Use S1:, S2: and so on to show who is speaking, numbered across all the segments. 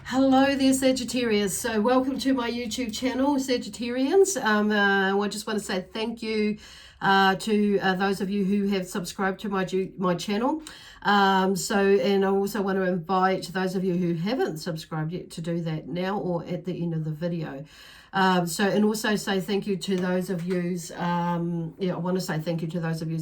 S1: Hello there, Sagittarius. So welcome to my YouTube channel, Sagittarians. I just want to say thank you to those of you who have subscribed to my channel. And I also want to invite those of you who haven't subscribed yet to do that now or at the end of the video. And also say thank you to those of you. I want to say thank you to those of you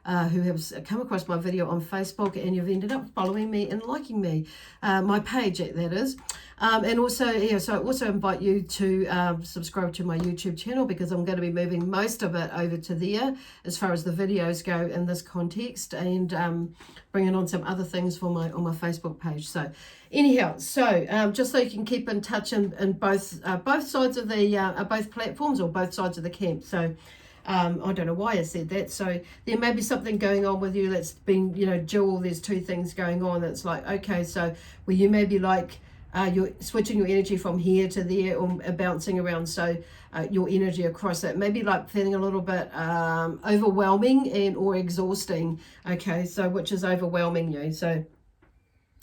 S1: who have come across my video on Facebook and you've ended up following me and liking me, my page that is. And also, so I also invite you to subscribe to my YouTube channel because I'm going to be moving most of it over to there as far as the videos go in this context, and bringing on some other things for on my Facebook page. So anyhow, just so you can keep in touch in both sides of the both platforms or both sides of the camp. So I don't know why I said that. So there may be something going on with you that's been, dual. There's two things going on. It's like, okay, so where you may be like, you're switching your energy from here to there or bouncing around. So your energy across it may be like feeling a little bit overwhelming and or exhausting. Okay, so which is overwhelming you. So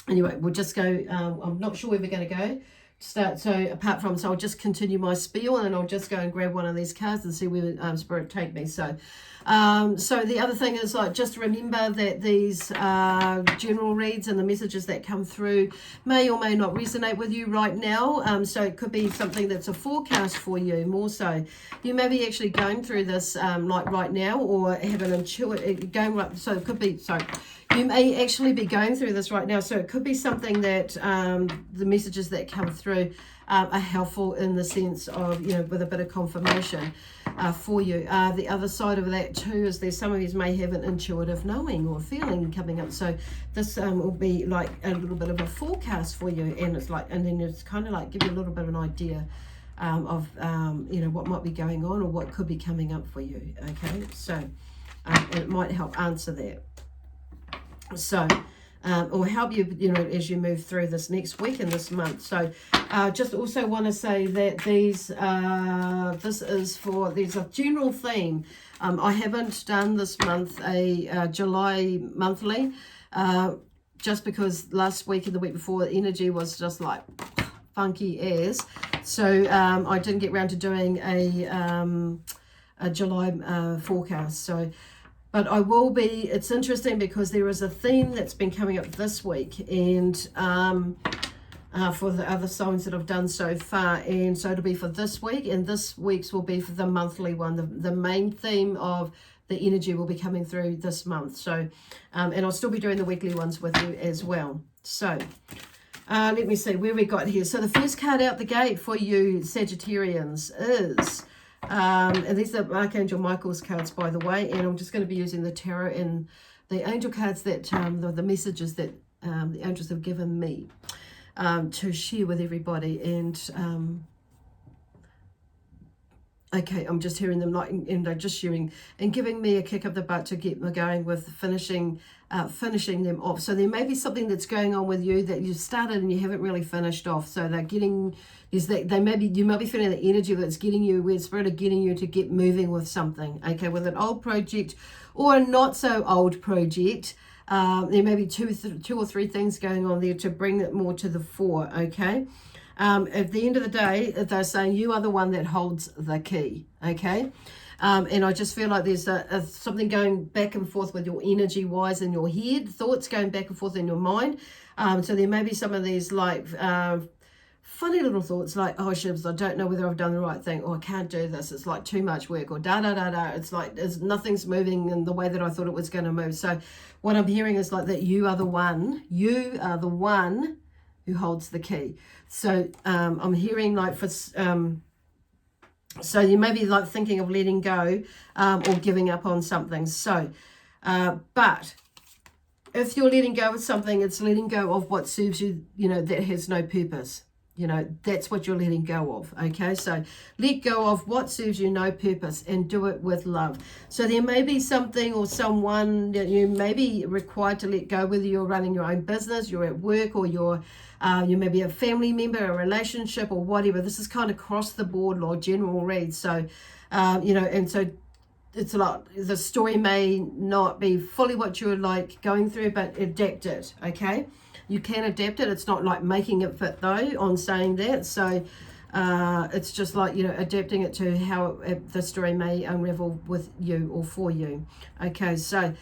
S1: anyway, we'll just go. I'm not sure where we're going to go. So I'll just continue my spiel and I'll just go and grab one of these cards and see where Spirit take me. So the other thing is, like, just remember that these general reads and the messages that come through may or may not resonate with you right now. So it could be something that's a forecast for you more so. You may be actually going through this like right now, or have an intuitive going right. So it could be you may actually be going through this right now. So it could be something that the messages that come through are helpful in the sense of, with a bit of confirmation for you. The other side of that too is there's some of you may have an intuitive knowing or feeling coming up. So this will be like a little bit of a forecast for you. And it's like, and then it's kind of like give you a little bit of an idea of, what might be going on or what could be coming up for you. Okay. So it might help answer that. So, or help you, as you move through this next week and this month. So, just also want to say that there's a general theme. I haven't done this month a July monthly, just because last week and the week before the energy was just like funky as. So, I didn't get around to doing a July forecast. So. But I will be, it's interesting because there is a theme that's been coming up this week, and for the other signs that I've done so far, and so it'll be for this week, and this week's will be for the monthly one. The main theme of the energy will be coming through this month. So, and I'll still be doing the weekly ones with you as well. So, let me see where we got here. So the first card out the gate for you Sagittarians is... and these are Archangel Michael's cards, by the way, and I'm just going to be using the tarot and the angel cards that the messages that the angels have given me to share with everybody. And okay, I'm just hearing them and they're just sharing and giving me a kick up the butt to get me going with finishing them off. So there may be something that's going on with you that you started and you haven't really finished off. So they're getting you might be feeling the energy that's getting you, where Spirit are getting you to get moving with something. Okay, with an old project or a not so old project. There may be two or three things going on there to bring it more to the fore. Okay. At the end of the day, they're saying you are the one that holds the key, okay? And I just feel like there's something going back and forth with your energy-wise in your head, thoughts going back and forth in your mind. So there may be some of these like funny little thoughts like, oh, shibs, I don't know whether I've done the right thing, or I can't do this, it's like too much work, or da-da-da-da. It's like nothing's moving in the way that I thought it was going to move. So what I'm hearing is like that you are the one who holds the key. So I'm hearing like so you may be like thinking of letting go or giving up on something. So but if you're letting go of something, it's letting go of what serves you, that has no purpose. That's what you're letting go of. Okay, so let go of what serves you no purpose and do it with love. So there may be something or someone that you may be required to let go, whether you're running your own business, you're at work, or you may be a family member, a relationship, or whatever. This is kind of across the board or general read. So, and so it's like the story may not be fully what you're like going through, but adapt it. Okay. You can adapt it. It's not like making it fit though on saying that. So it's just like, you know, adapting it to how the story may unravel with you or for you. Okay, so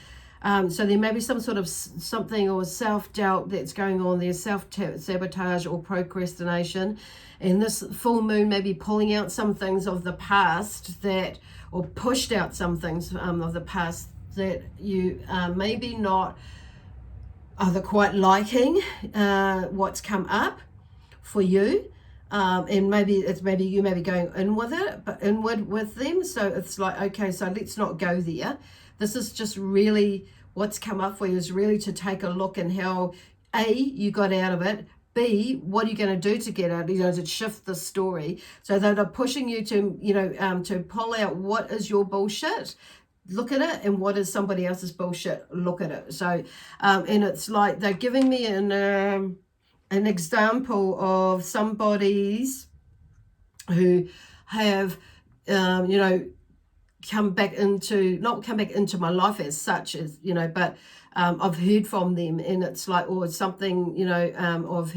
S1: so there may be some sort of something or self-doubt that's going on there, self-sabotage or procrastination. And this full moon may be pulling out some things of the past that, or pushed out some things of the past that you maybe not are quite liking what's come up for you. And maybe you may be going in with it, but inward with them. So it's like, okay, so let's not go there. This is just really what's come up for you is really to take a look and how A, you got out of it. B, what are you going to do to get out, you know, to shift the story. So they're pushing you to, you know, to pull out what is your bullshit, look at it, and what is somebody else's bullshit, look at it. So, and it's like they're giving me an example of somebody's who have, you know, not come back into my life as such, as, you know, but I've heard from them, and it's like, or something, you know, I've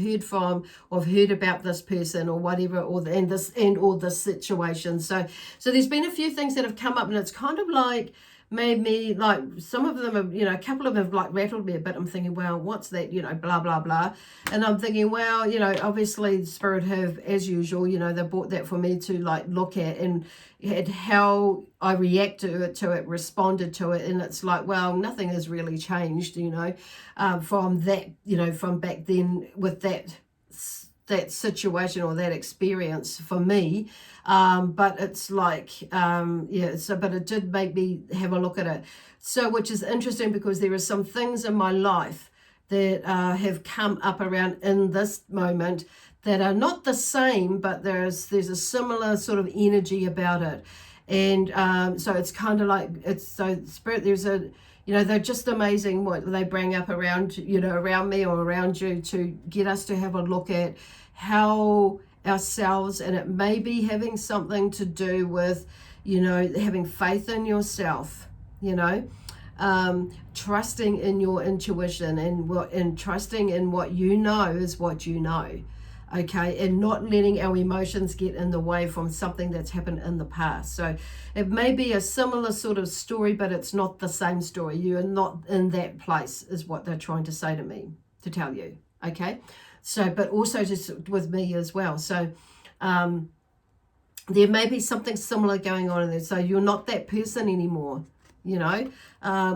S1: heard about this person or whatever, or this situation. So there's been a few things that have come up, and it's kind of like made me, like, some of them have, you know, a couple of them have like rattled me a bit. I'm thinking, well, what's that, you know, blah blah blah. And I'm thinking, well, you know, obviously Spirit have, as usual, you know, they brought that for me to like look at, and at how I reacted to it, responded to it. And it's like, well, nothing has really changed, you know, from that, you know, from back then with that situation or that experience for me. But it's like, yeah, so, but it did make me have a look at it. So, which is interesting, because there are some things in my life that have come up around in this moment that are not the same, but there's a similar sort of energy about it. And so it's kind of like, it's so Spirit, there's a, you know, they're just amazing what they bring up around, you know, around me or around you, to get us to have a look at how ourselves, and it may be having something to do with, you know, having faith in yourself, you know, trusting in your intuition, and trusting in what you know is what you know. Okay, and not letting our emotions get in the way from something that's happened in the past. So it may be a similar sort of story, but it's not the same story. You are not in that place, is what they're trying to say to me, to tell you. Okay, so, but also just with me as well. So there may be something similar going on in there. So you're not that person anymore, you know,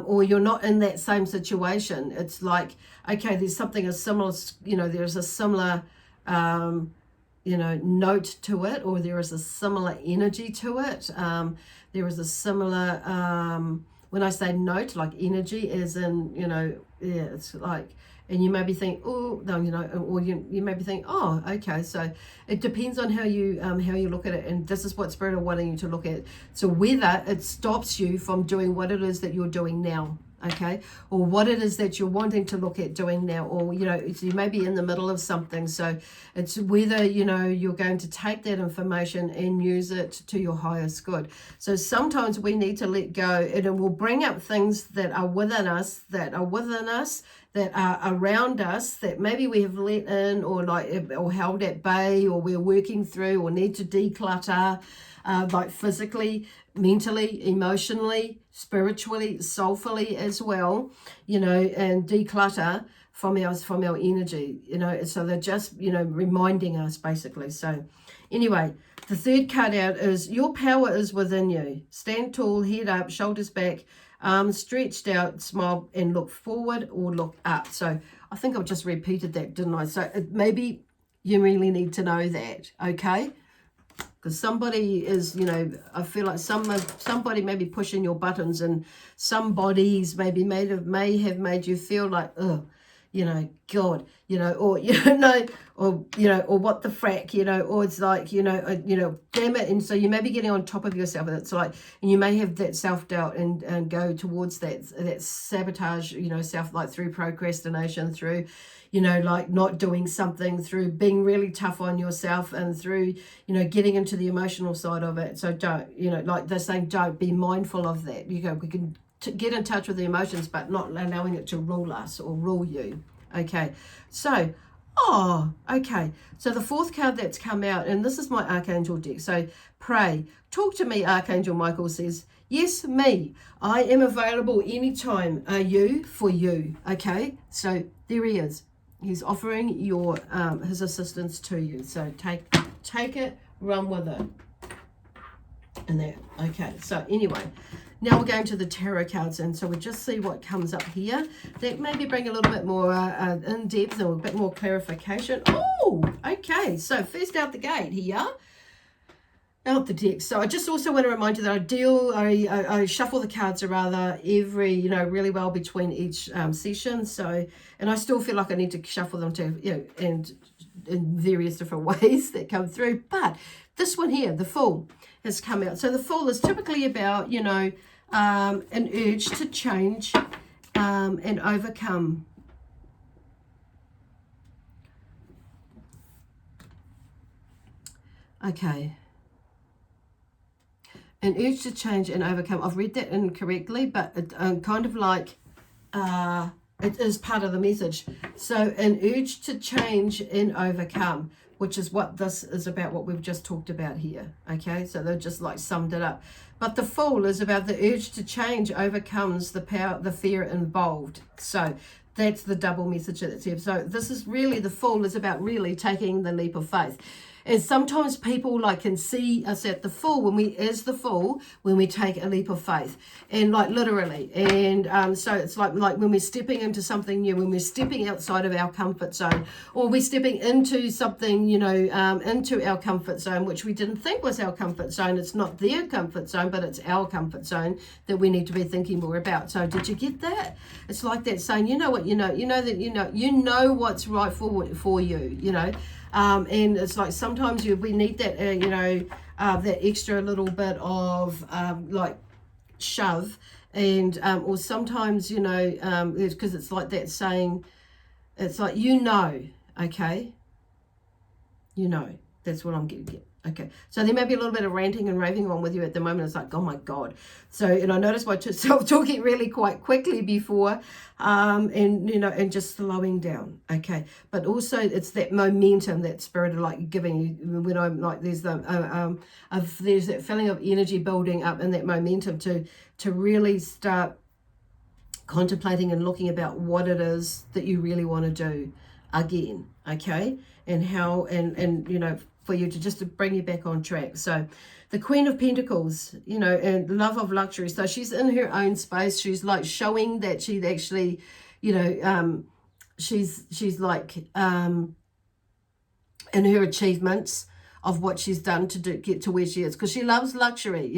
S1: or you're not in that same situation. It's like, okay, there's something, a similar, you know, there's a similar, you know, note to it, or there is a similar energy to it. There is a similar, when I say note, like energy, as in, you know, yeah, it's like, and you maybe think, oh, no, you know, or you maybe think, oh, okay. So it depends on how you look at it, and this is what Spirit are wanting you to look at. So whether it stops you from doing what it is that you're doing now, okay, or what it is that you're wanting to look at doing now, or, you know, you may be in the middle of something. So it's whether, you know, you're going to take that information and use it to your highest good. So sometimes we need to let go, and it will bring up things that are within us, that are around us, that maybe we have let in, or held at bay, or we're working through, or need to declutter, like physically, mentally, emotionally, spiritually, soulfully as well, you know, and declutter from our energy, you know. So they're just, you know, reminding us basically. So anyway, the third card out is your power is within you. Stand tall, head up, shoulders back, arms stretched out, smile, and look forward or look up. So I think I've just repeated that, didn't I? So maybe you really need to know that, okay? Because somebody is, you know, I feel like somebody may be pushing your buttons, and some bodies may have made you feel like, oh, you know, God, you know, or, you know, or, you know, or what the frack, you know, or it's like, you know, damn it. And so you may be getting on top of yourself, and it's like, and you may have that self-doubt and go towards that sabotage, you know, self, like through procrastination, through, you know, like not doing something, through being really tough on yourself, and through, you know, getting into the emotional side of it. So don't, you know, like they're saying, don't be mindful of that. You go, we can get in touch with the emotions, but not allowing it to rule us or rule you. Okay, so, oh, okay. So the fourth card that's come out, and this is my Archangel deck. So pray. Talk to me, Archangel Michael says. Yes, me. I am available anytime. Are you for you? Okay, so there he is. He's offering your his assistance to you. So take it, run with it. And that, okay, so anyway, now we're going to the tarot cards, and so we just see what comes up here. That maybe bring a little bit more in depth or a bit more clarification. Oh, okay, so first out the gate here, out the deck. So I just also want to remind you that I shuffle the cards rather every, really well between each session. So, and I still feel like I need to shuffle them to, and in various different ways that come through. But this one here, the Fool, has come out. So the Fool is typically about, an urge to change and overcome. Okay. An urge to change and overcome. I've read that incorrectly, but it kind of like it is part of the message. So an urge to change and overcome, which is what this is about, what we've just talked about here. Okay, so they've just like summed it up. But the Fool is about the urge to change overcomes the power, the fear involved. So that's the double message that's here. So this is really, the Fool is about really taking the leap of faith. And sometimes people can see us at the Fool when we take a leap of faith, and literally. And so it's like when we're stepping into something new, when we're stepping outside of our comfort zone, or we're stepping into something, into our comfort zone, which we didn't think was our comfort zone. It's not their comfort zone, but it's our comfort zone that we need to be thinking more about. So did you get that? It's like that saying, you know what's right for you, and it's like sometimes we need that, that extra little bit of shove, and or sometimes, because it's like that saying, it's like, okay, that's what I'm getting. Okay, so there may be a little bit of ranting and raving on with you at the moment. It's like, oh my God. So, and I noticed myself talking really quite quickly before, and just slowing down. Okay, but also it's that momentum, that spirit of giving you, when I'm there's there's that feeling of energy building up, and that momentum to really start contemplating and looking about what it is that you really want to do again. Okay, and how, and for you to bring you back on track. So the Queen of Pentacles, and love of luxury. So she's in her own space. She's showing that she's actually, she's in her achievements of what she's done to get to where she is, because she loves luxury.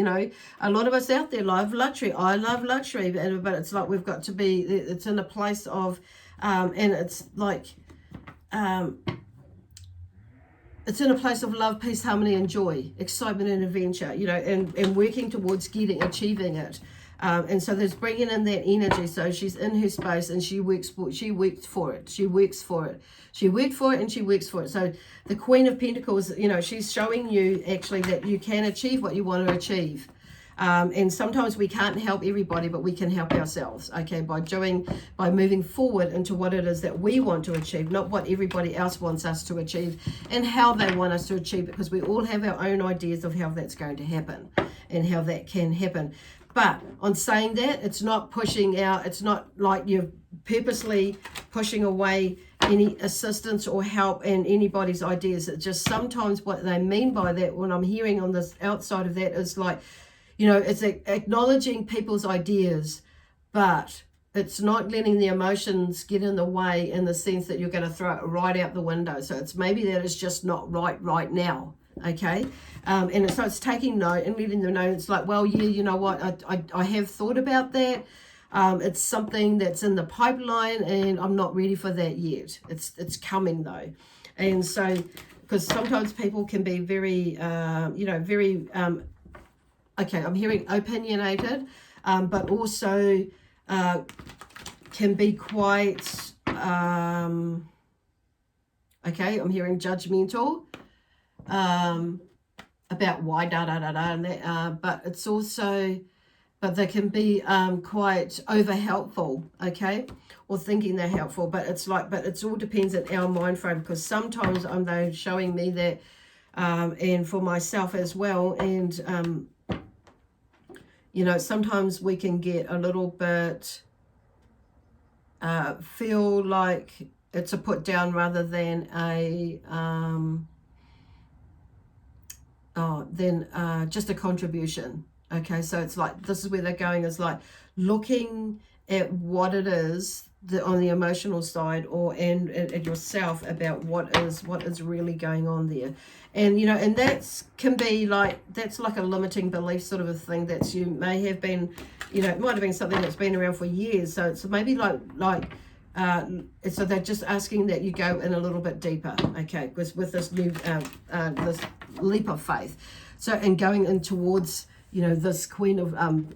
S1: A lot of us out there love luxury. I love luxury, but it's like we've got to be, it's in a place of, and it's like, it's in a place of love, peace, harmony, and joy, excitement and adventure, and working towards achieving it. And so there's bringing in that energy. So she's in her space, and she works for it. So the Queen of Pentacles, she's showing you actually that you can achieve what you want to achieve. And sometimes we can't help everybody, but we can help ourselves, okay, by moving forward into what it is that we want to achieve, not what everybody else wants us to achieve and how they want us to achieve it, because we all have our own ideas of how that's going to happen and how that can happen. But on saying that, it's not pushing out, it's not like you're purposely pushing away any assistance or help and anybody's ideas. It's just sometimes what they mean by that, when I'm hearing on this outside of that, is it's acknowledging people's ideas, but it's not letting the emotions get in the way, in the sense that you're going to throw it right out the window. So it's maybe that it's just not right now, okay? And so it's taking note and letting them know. It's like, well, yeah, you know what, I have thought about that. It's something that's in the pipeline, and I'm not ready for that yet. It's coming though. And so, because sometimes people can be very, very... okay, I'm hearing opinionated, but also can be quite, okay, I'm hearing judgmental about why, and that, but it's also but they can be quite over helpful, okay, or thinking they're helpful. But it's like, but it's all depends on our mind frame, because sometimes they're showing me that, and for myself as well, and you know, sometimes we can get a little bit feel like it's a put down rather than a just a contribution. Okay, so it's like, this is where they're going, is like looking at what it is on the emotional side, or and at yourself, about what is really going on there. And you know, and that's can be like, that's like a limiting belief sort of a thing that you may have been, you know, it might have been something that's been around for years. So it's maybe so they're just asking that you go in a little bit deeper, okay, because with this new this leap of faith, so, and going in towards, you know, this Queen of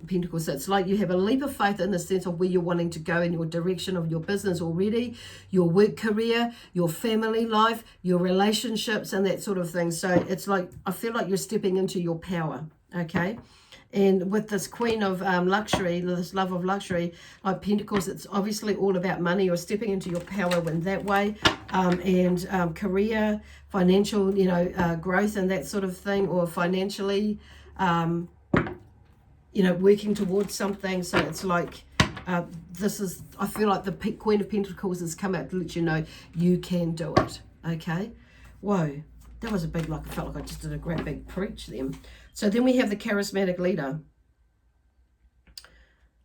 S1: Pentacles. So it's like you have a leap of faith in the sense of where you're wanting to go in your direction of your business already, your work career, your family life, your relationships, and that sort of thing. So it's like, I feel like you're stepping into your power, okay? And with this Queen of luxury, this love of luxury, like Pentacles, it's obviously all about money. You're stepping into your power in that way, and career, financial, you know, growth and that sort of thing, or financially, you know, working towards something. So it's like, this is, I feel like the Queen of Pentacles has come out to let you know you can do it, okay? Whoa, that was a big, like, I felt like I just did a great big preach then. So then we have the charismatic leader.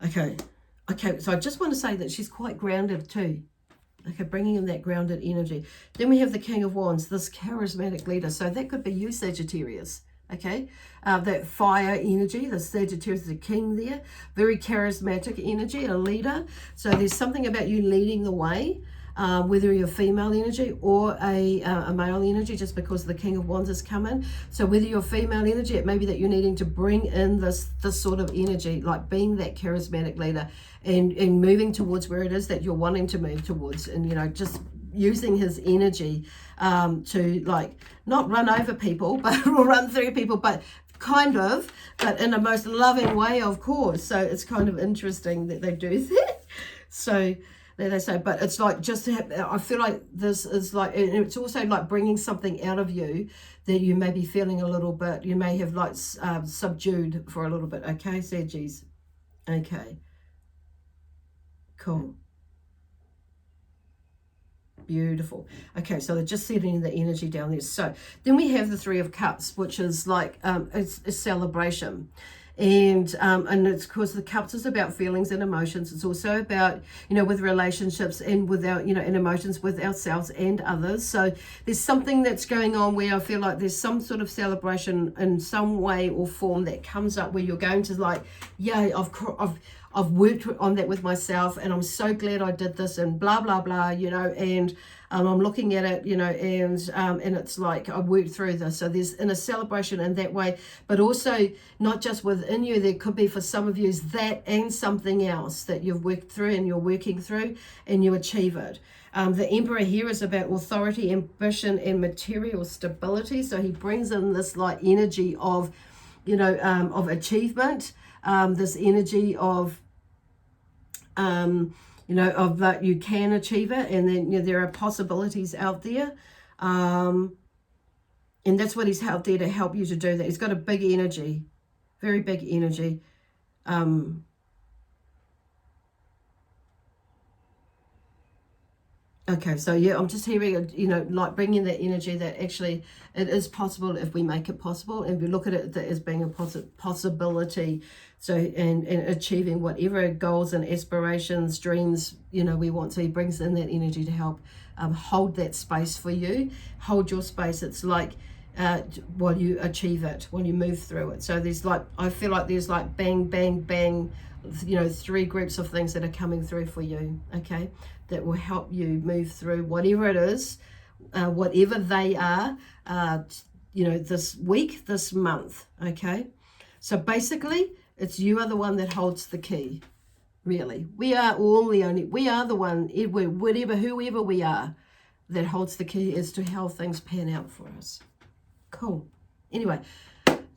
S1: Okay, so I just want to say that she's quite grounded too. Okay, bringing in that grounded energy. Then we have the King of Wands, this charismatic leader. So that could be you, Sagittarius. Okay, that fire energy, the Sagittarius is a king there, very charismatic energy, a leader. So there's something about you leading the way, whether you're female energy or a male energy, just because the King of Wands has come in. So whether you're female energy, it may be that you're needing to bring in this sort of energy, like being that charismatic leader, and moving towards where it is that you're wanting to move towards, and you know, just using his energy to, like, not run over people, but or run through people, but kind of, but in a most loving way, of course. So it's kind of interesting that they do that. So there they say, but it's like, just to have, I feel like this is like, and it's also like bringing something out of you that you may be feeling a little bit, you may have like subdued for a little bit. Okay, Saggies. Okay, cool. Beautiful. Okay, so they're just setting the energy down there. So then we have the Three of Cups, which is like it's a celebration. And it's, of course, the cups is about feelings and emotions. It's also about, you know, with relationships and with our, you know, and emotions with ourselves and others. So there's something that's going on where I feel like there's some sort of celebration in some way or form that comes up, where you're going to, like, yeah, I've worked on that with myself, and I'm so glad I did this, and blah, blah, blah, you know, and I'm looking at it, you know, and it's like, I worked through this. So there's in a celebration in that way, but also not just within you, there could be for some of you is that and something else that you've worked through and you're working through, and you achieve it. The Emperor here is about authority, ambition, and material stability. So he brings in this like energy of, you know, of achievement, this energy of, you know, of that you can achieve it, and then, you know, there are possibilities out there, and that's what he's out there to help you to do that. He's got a big energy, very big energy. Okay, so yeah, I'm just hearing, you know, like bringing that energy that actually it is possible if we make it possible, and we look at it as being a possibility. So, and achieving whatever goals and aspirations, dreams, you know, we want to. He brings in that energy to help hold that space for you, hold your space. It's like while you achieve it, while you move through it. So there's like, I feel like there's like bang, bang, bang, you know, 3 groups of things that are coming through for you, okay, that will help you move through whatever it is, whatever they are, you know, this week, this month, okay? So basically, it's you are the one that holds the key, really. We are all the only, we are the one, whatever, whoever we are, that holds the key as to how things pan out for us. Cool. Anyway,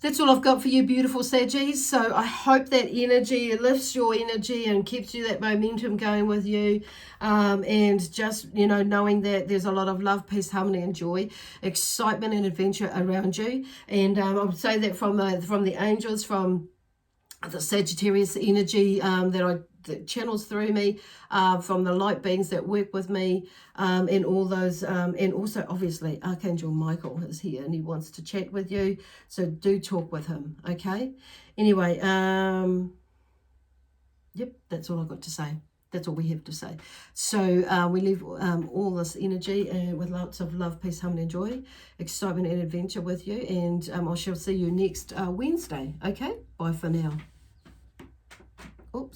S1: That's all I've got for you, beautiful Saggies. So I hope that energy lifts your energy and keeps you that momentum going with you. And just, you know, knowing that there's a lot of love, peace, harmony, and joy, excitement and adventure around you. And I would say that from the angels, from the Sagittarius energy that channels through me, from the light beings that work with me, and all those, and also obviously Archangel Michael is here and he wants to chat with you, so do talk with him. Okay, anyway, yep, that's all I've got to say. That's all we have to say. So we leave all this energy with lots of love, peace, harmony, and joy, excitement and adventure with you. And I shall see you next Wednesday. Okay, bye for now.